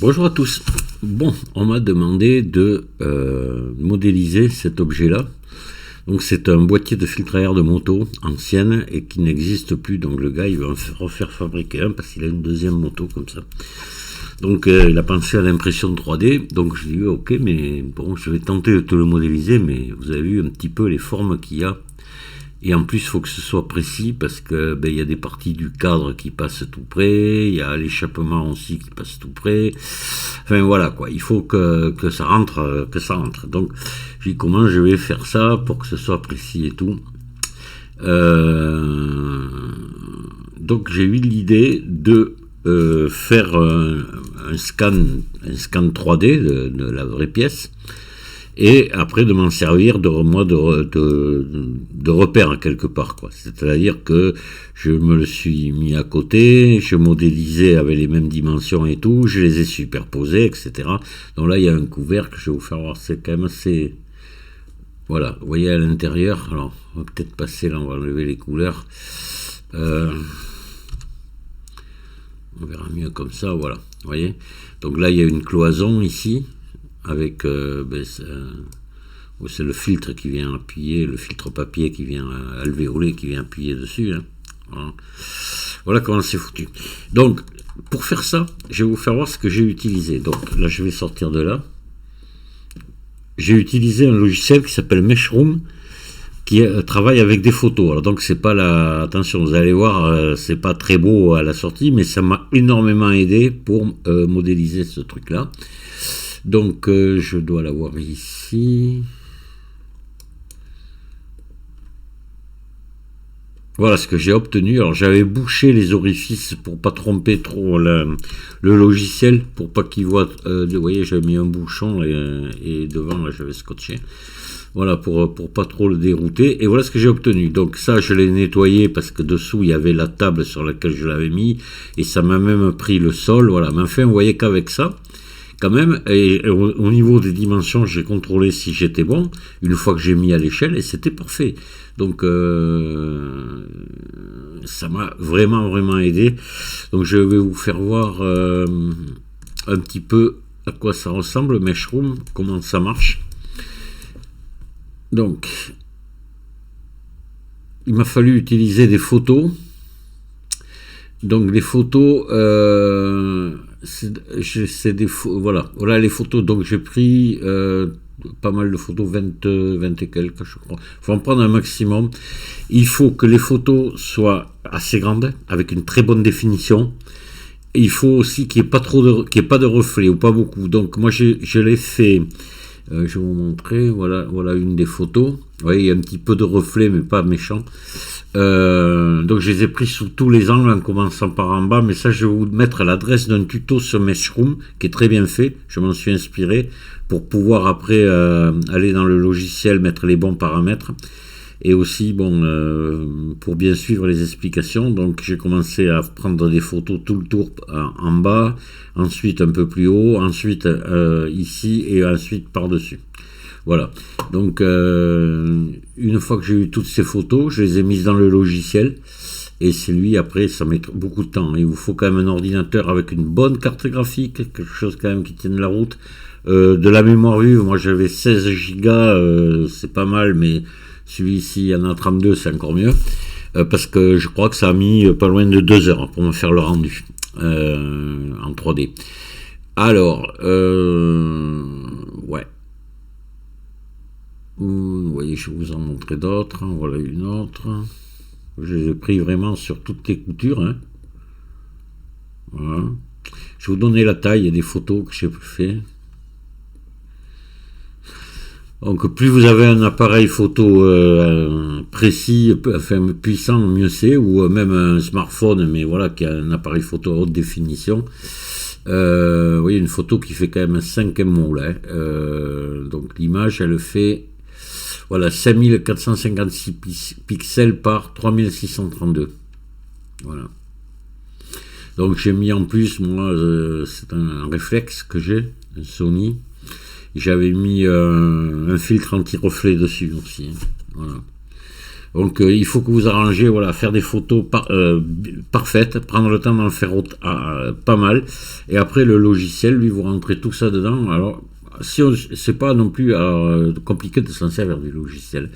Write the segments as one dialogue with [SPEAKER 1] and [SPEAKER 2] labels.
[SPEAKER 1] Bonjour à tous. Bon, on m'a demandé de modéliser cet objet-là. Donc c'est un boîtier de filtre à air de moto ancienne et qui n'existe plus. Donc le gars il va en refaire fabriquer un parce qu'il a une deuxième moto comme ça. Donc il a pensé à l'impression 3D. Donc je lui ai dit ok, mais bon, je vais tenter de te le modéliser, mais vous avez vu un petit peu les formes qu'il y a. Et en plus, il faut que ce soit précis parce que il y a des parties du cadre qui passent tout près, il y a l'échappement aussi qui passe tout près. Enfin voilà quoi, il faut que ça rentre, Donc, j'ai dit comment je vais faire ça pour que ce soit précis et tout. Donc j'ai eu l'idée de faire un scan 3D de la vraie pièce. Et après de m'en servir de repère quelque part, quoi. C'est-à-dire que je me le suis mis à côté, je modélisais avec les mêmes dimensions et tout, je les ai superposés, etc. Donc là il y a un couvercle, je vais vous faire voir, c'est quand même assez... Voilà, vous voyez à l'intérieur, alors on va peut-être passer là, on va enlever les couleurs. On verra mieux comme ça, voilà, vous voyez. Donc là il y a une cloison ici, avec c'est le filtre qui vient appuyer, le filtre papier qui vient alvéolé qui vient appuyer dessus, hein. Voilà comment c'est foutu. Donc pour faire ça, je vais vous faire voir ce que j'ai utilisé. Donc là je vais sortir de là. J'ai utilisé un logiciel qui s'appelle Meshroom qui travaille avec des photos. Alors donc c'est pas la... Attention, vous allez voir, c'est pas très beau à la sortie, mais ça m'a énormément aidé pour modéliser ce truc là. Donc je dois l'avoir ici. Voilà ce que j'ai obtenu. Alors j'avais bouché les orifices pour pas tromper trop le logiciel, pour pas qu'il voit. Vous voyez, j'avais mis un bouchon et devant là j'avais scotché. Voilà, pour pas trop le dérouter. Et voilà ce que j'ai obtenu. Donc ça, je l'ai nettoyé parce que dessous, il y avait la table sur laquelle je l'avais mis. Et ça m'a même pris le sol. Voilà, mais enfin, vous voyez qu'avec ça, quand même, et au niveau des dimensions, j'ai contrôlé si j'étais bon, une fois que j'ai mis à l'échelle, et c'était parfait. Donc, ça m'a vraiment aidé. Donc, je vais vous faire voir un petit peu à quoi ça ressemble, Meshroom, comment ça marche. Donc, il m'a fallu utiliser des photos. Donc, les photos... c'est des voilà les photos. Donc j'ai pris pas mal de photos, 20 et quelques je crois. Il faut en prendre un maximum. Il faut que les photos soient assez grandes, avec une très bonne définition. Et il faut aussi qu'il n'y ait pas pas de reflets ou pas beaucoup. Donc moi je l'ai fait, je vais vous montrer, voilà une des photos. Vous voyez, il y a un petit peu de reflets mais pas méchant. Donc je les ai pris sous tous les angles en commençant par en bas, mais ça je vais vous mettre l'adresse d'un tuto sur Meshroom qui est très bien fait, je m'en suis inspiré pour pouvoir après aller dans le logiciel, mettre les bons paramètres et aussi pour bien suivre les explications. Donc j'ai commencé à prendre des photos tout le tour en bas, ensuite un peu plus haut, ensuite ici et ensuite par dessus. Voilà, donc une fois que j'ai eu toutes ces photos, je les ai mises dans le logiciel et c'est lui, après ça met beaucoup de temps. Il vous faut quand même un ordinateur avec une bonne carte graphique, quelque chose quand même qui tienne la route. De la mémoire vive, moi j'avais 16 Go, c'est pas mal, mais celui-ci il y en a 32, c'est encore mieux, parce que je crois que ça a mis pas loin de 2 heures pour me faire le rendu en 3D. Alors, ouais. Vous voyez, je vais vous en montrer d'autres. Voilà une autre. Je les ai pris vraiment sur toutes les coutures, hein. Voilà. Je vais vous donner la taille. Il y a des photos que j'ai fait. Donc plus vous avez un appareil photo précis, enfin puissant, mieux c'est, ou même un smartphone, mais voilà, qui a un appareil photo à haute définition. Vous voyez une photo qui fait quand même un 5 MO là. Donc l'image, elle fait... Voilà, 5456 pixels par 3632. Voilà. Donc j'ai mis en plus, moi, c'est un réflexe que j'ai, un Sony. J'avais mis un filtre anti-reflet dessus aussi. Voilà. Donc il faut que vous arrangez, voilà, faire des photos parfaites, prendre le temps d'en faire pas mal, et après le logiciel, lui, vous rentrez tout ça dedans. Alors, si c'est pas non plus compliqué de s'en servir du logiciel,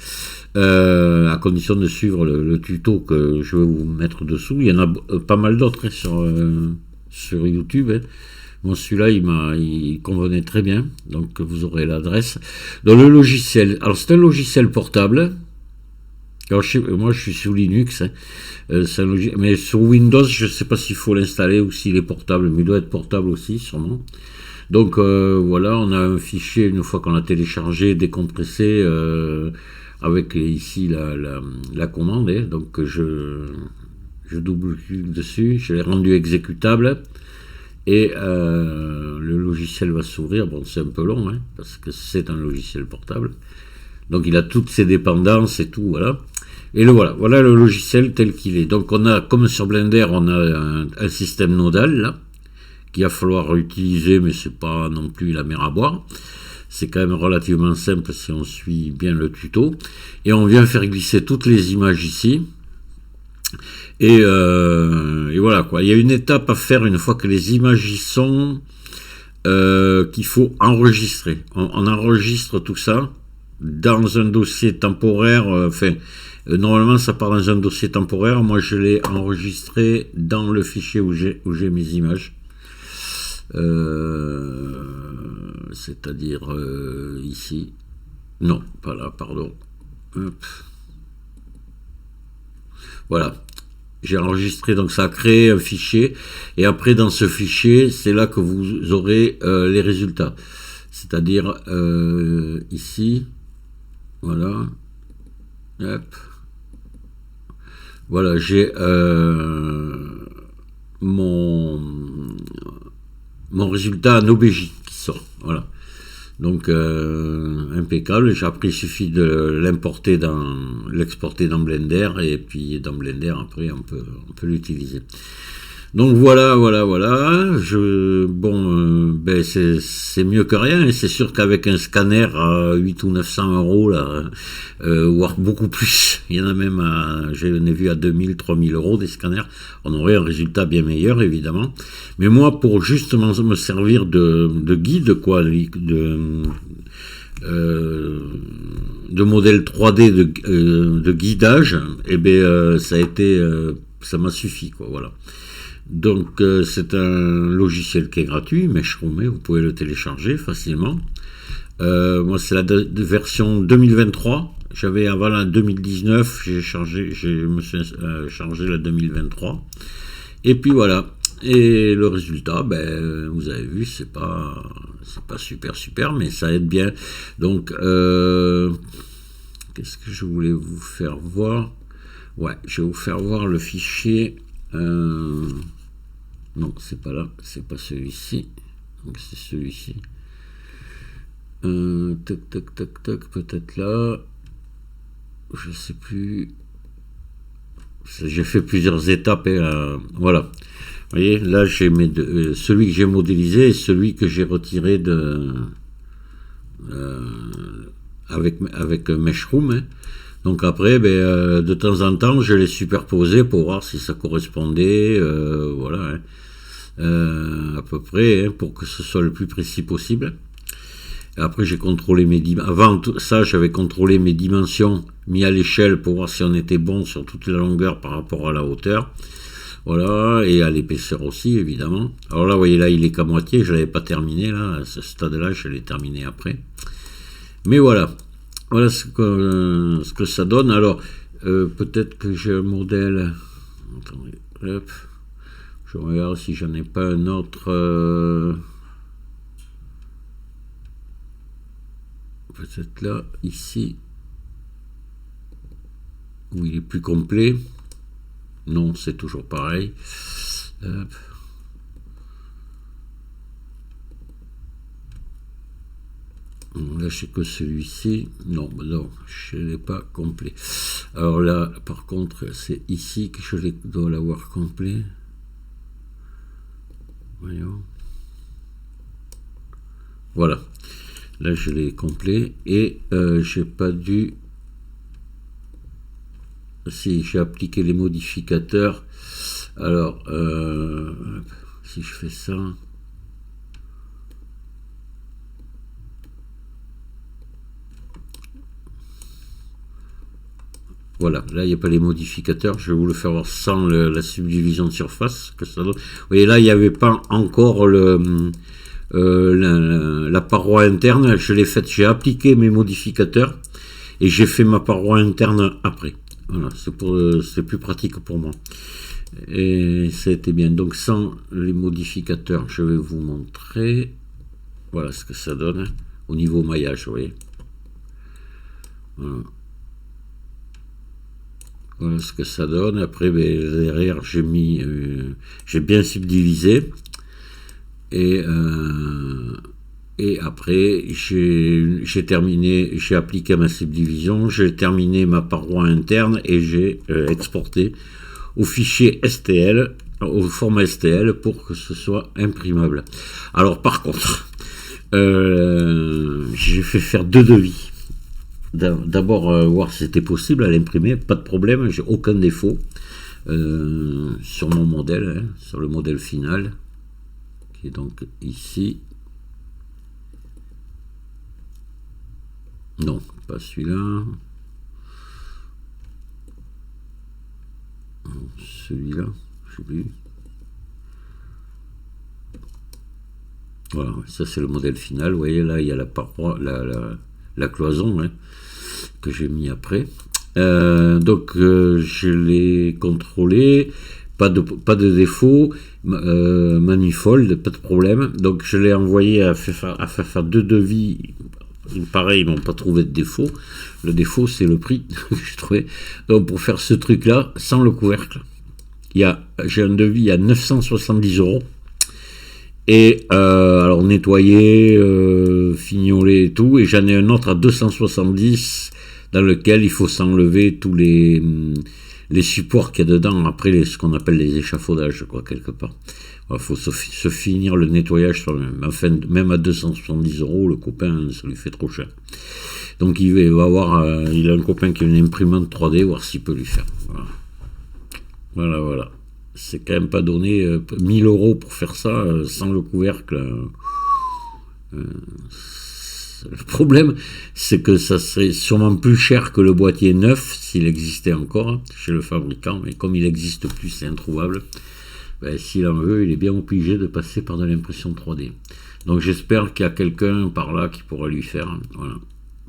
[SPEAKER 1] à condition de suivre le tuto que je vais vous mettre dessous. Il y en a pas mal d'autres sur YouTube. Hein. Bon, celui-là, il convenait très bien, donc vous aurez l'adresse. Dans le logiciel, alors c'est un logiciel portable. Alors, moi, je suis sous Linux, hein. Mais sur Windows, je ne sais pas s'il faut l'installer ou s'il est portable, mais il doit être portable aussi, sûrement. Donc voilà, on a un fichier une fois qu'on l'a téléchargé, décompressé, avec ici la commande. Hein. Donc je double-clique dessus, je l'ai rendu exécutable. Et le logiciel va s'ouvrir. Bon, c'est un peu long, hein, parce que c'est un logiciel portable. Donc il a toutes ses dépendances et tout, voilà. Et voilà le logiciel tel qu'il est. Donc on a, comme sur Blender, on a un système nodal, là, qu'il va falloir utiliser, mais c'est pas non plus la mer à boire. C'est quand même relativement simple si on suit bien le tuto. Et on vient faire glisser toutes les images ici. Et voilà quoi. Il y a une étape à faire une fois que les images y sont, qu'il faut enregistrer. On enregistre tout ça dans un dossier temporaire. Normalement ça part dans un dossier temporaire. Moi je l'ai enregistré dans le fichier où j'ai mes images. C'est-à-dire ici. Non, pas là, pardon. Hop. Voilà. J'ai enregistré, donc ça a créé un fichier, et après dans ce fichier, c'est là que vous aurez les résultats. C'est-à-dire ici, voilà, hop, voilà, j'ai mon résultat en OBJ qui sort, voilà. Donc impeccable. Après il suffit de l'exporter dans Blender, et puis dans Blender après on peut l'utiliser. Donc voilà. Ben c'est mieux que rien, et c'est sûr qu'avec un scanner à 800 ou 900 euros là, voire beaucoup plus, il y en a même j'en ai vu à 2000, 3000 euros des scanners, on aurait un résultat bien meilleur évidemment. Mais moi, pour justement me servir de guide, quoi, de modèle 3D de guidage, et bien ça m'a suffi, quoi, voilà. Donc c'est un logiciel qui est gratuit, Meshroom, vous pouvez le télécharger facilement. Moi c'est la version 2023. J'avais avant la 2019, je me suis chargé la 2023. Et puis voilà. Et le résultat, ben vous avez vu, c'est pas super, mais ça aide bien. Donc qu'est-ce que je voulais vous faire voir? Ouais, je vais vous faire voir le fichier. Non, c'est pas là, c'est pas celui-ci. Donc c'est celui-ci. Tac, peut-être là. Je sais plus. J'ai fait plusieurs étapes et voilà. Vous voyez, là j'ai celui que j'ai modélisé et celui que j'ai retiré avec Meshroom. Hein. Donc après, de temps en temps, je les superposais pour voir si ça correspondait, voilà, hein, à peu près, hein, pour que ce soit le plus précis possible. Et après, j'ai contrôlé mes dimensions. Avant ça, j'avais contrôlé mes dimensions, mis à l'échelle pour voir si on était bon sur toute la longueur par rapport à la hauteur. Voilà, et à l'épaisseur aussi, évidemment. Alors là, vous voyez, là, il est qu'à moitié, je l'avais pas terminé, là, à ce stade-là, je l'ai terminé après. Mais voilà. Voilà ce que ça donne. Alors, peut-être que j'ai un modèle. Attendez, hop. Je regarde si j'en ai pas un autre. Peut-être là, ici. Où il est plus complet. Non, c'est toujours pareil. Hop. Là, c'est que celui-ci. Non, je ne l'ai pas complet. Alors là, par contre, c'est ici que je dois l'avoir complet. Voyons. Voilà. Là, je l'ai complet. Et j'ai pas dû si j'ai appliqué les modificateurs, alors si je fais ça, voilà, là il n'y a pas les modificateurs, je vais vous le faire voir sans la subdivision de surface que ça donne. Vous voyez là il n'y avait pas encore la paroi interne, je l'ai faite, j'ai appliqué mes modificateurs et j'ai fait ma paroi interne après. Voilà, c'est plus pratique pour moi. Et ça a été bien. Donc sans les modificateurs, je vais vous montrer. Voilà ce que ça donne au niveau maillage, vous voyez. Voilà. Voilà ce que ça donne. Après, derrière, j'ai bien subdivisé. Et après, j'ai terminé, j'ai appliqué ma subdivision, j'ai terminé ma paroi interne et j'ai exporté au fichier STL, au format STL, pour que ce soit imprimable. Alors par contre, j'ai fait faire 2 devis. D'abord voir si c'était possible à l'imprimer, pas de problème, j'ai aucun défaut sur mon modèle, hein, sur le modèle final, qui est donc ici. Non, pas celui-là. Celui-là, je sais plus. Voilà, ça c'est le modèle final. Vous voyez là, il y a la paroi, la cloison, hein, que j'ai mis après. Donc je l'ai contrôlé, pas de défaut, manifold, pas de problème. Donc je l'ai envoyé à faire 2 devis. Pareil, ils n'ont pas trouvé de défaut. Le défaut, c'est le prix que je trouvais. Donc pour faire ce truc-là, sans le couvercle, j'ai un devis à 970 €. Et alors nettoyer, fignoler et tout, et j'en ai un autre à 270 dans lequel il faut s'enlever tous les supports qu'il y a dedans, après ce qu'on appelle les échafaudages, quoi, quelque part. Il faut se finir le nettoyage soi-même. Enfin, même à 270 €, le copain, ça lui fait trop cher. Donc il va avoir, il a un copain qui a une imprimante 3D, voir s'il peut lui faire. Voilà. C'est quand même pas donné 1000 € pour faire ça sans le couvercle. Le problème, c'est que ça serait sûrement plus cher que le boîtier neuf s'il existait encore chez le fabricant, mais comme il n'existe plus, c'est introuvable. Ben, s'il en veut, il est bien obligé de passer par de l'impression 3D. Donc j'espère qu'il y a quelqu'un par là qui pourra lui faire. Voilà.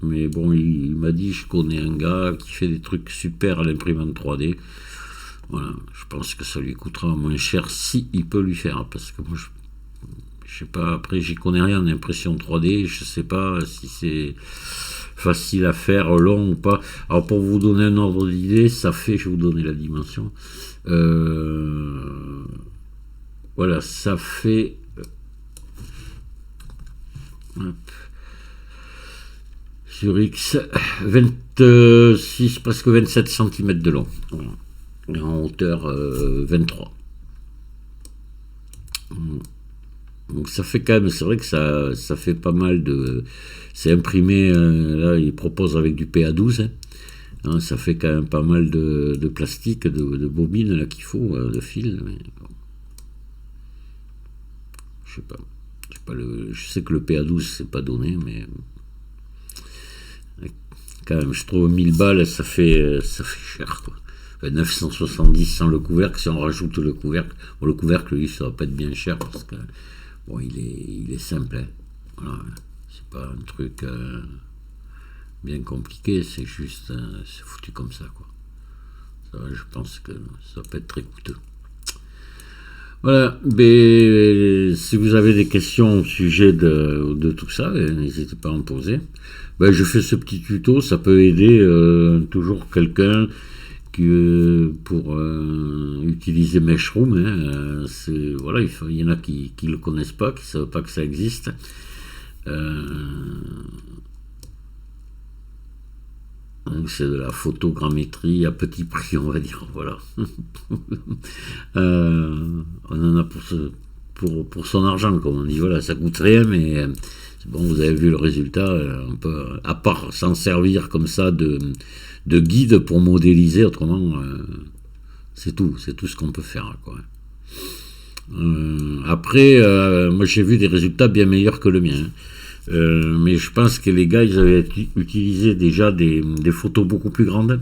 [SPEAKER 1] Mais bon, il m'a dit, je connais un gars qui fait des trucs super à l'imprimante 3D. Voilà, je pense que ça lui coûtera moins cher si il peut lui faire, parce que moi je sais pas, après j'y connais rien en impression 3D, je sais pas si c'est facile à faire, long ou pas. Alors pour vous donner un ordre d'idée, ça fait, je vais vous donner la dimension, voilà, ça fait sur X 26, presque 27 cm de long. Voilà. Et en hauteur 23. Donc ça fait quand même, c'est vrai que ça fait pas mal de... C'est imprimé, là il propose avec du PA12, hein, ça fait quand même pas mal de plastique, de bobines là qu'il faut, de fil. Mais bon. Je sais pas. Je sais que le PA12 c'est pas donné, mais quand même je trouve 1000 balles ça fait cher, quoi. 970 sans le couvercle, si on rajoute le couvercle, bon, le couvercle lui ça va pas être bien cher parce que bon il est simple, hein. Voilà, c'est pas un truc bien compliqué, c'est juste c'est foutu comme ça, quoi. Ça, je pense que ça peut être très coûteux. Voilà, mais si vous avez des questions au sujet de tout ça, n'hésitez pas à en poser. Ben, je fais ce petit tuto, ça peut aider toujours quelqu'un pour utiliser Meshroom, hein, voilà, il y en a qui le connaissent pas, qui savent pas que ça existe. Donc c'est de la photogrammétrie à petit prix, on va dire, voilà. On en a pour son argent, comme on dit, voilà, ça coûte rien, mais bon, vous avez vu le résultat, on peut, à part s'en servir comme ça de de guide pour modéliser, autrement, c'est tout ce qu'on peut faire, quoi. Après, moi j'ai vu des résultats bien meilleurs que le mien. Mais je pense que les gars, ils avaient utilisé déjà des photos beaucoup plus grandes.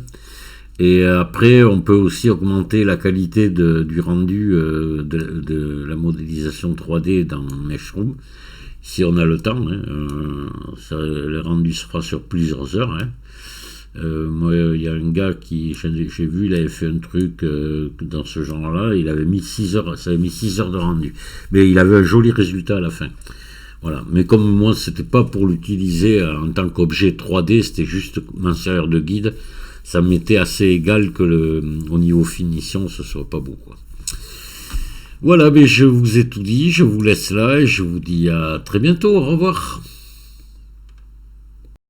[SPEAKER 1] Et après, on peut aussi augmenter la qualité du rendu de la modélisation 3D dans Meshroom, si on a le temps. Hein. Le rendu se fera sur plusieurs heures. Hein. Moi, il y a un gars j'ai vu, il avait fait un truc dans ce genre-là, il avait mis 6 heures, ça avait mis 6 heures de rendu. Mais il avait un joli résultat à la fin. Voilà. Mais comme moi, c'était pas pour l'utiliser en tant qu'objet 3D, c'était juste m'en servir de guide, ça m'était assez égal que au niveau finition, ce soit pas beau, quoi. Voilà, mais je vous ai tout dit, je vous laisse là et je vous dis à très bientôt, au revoir.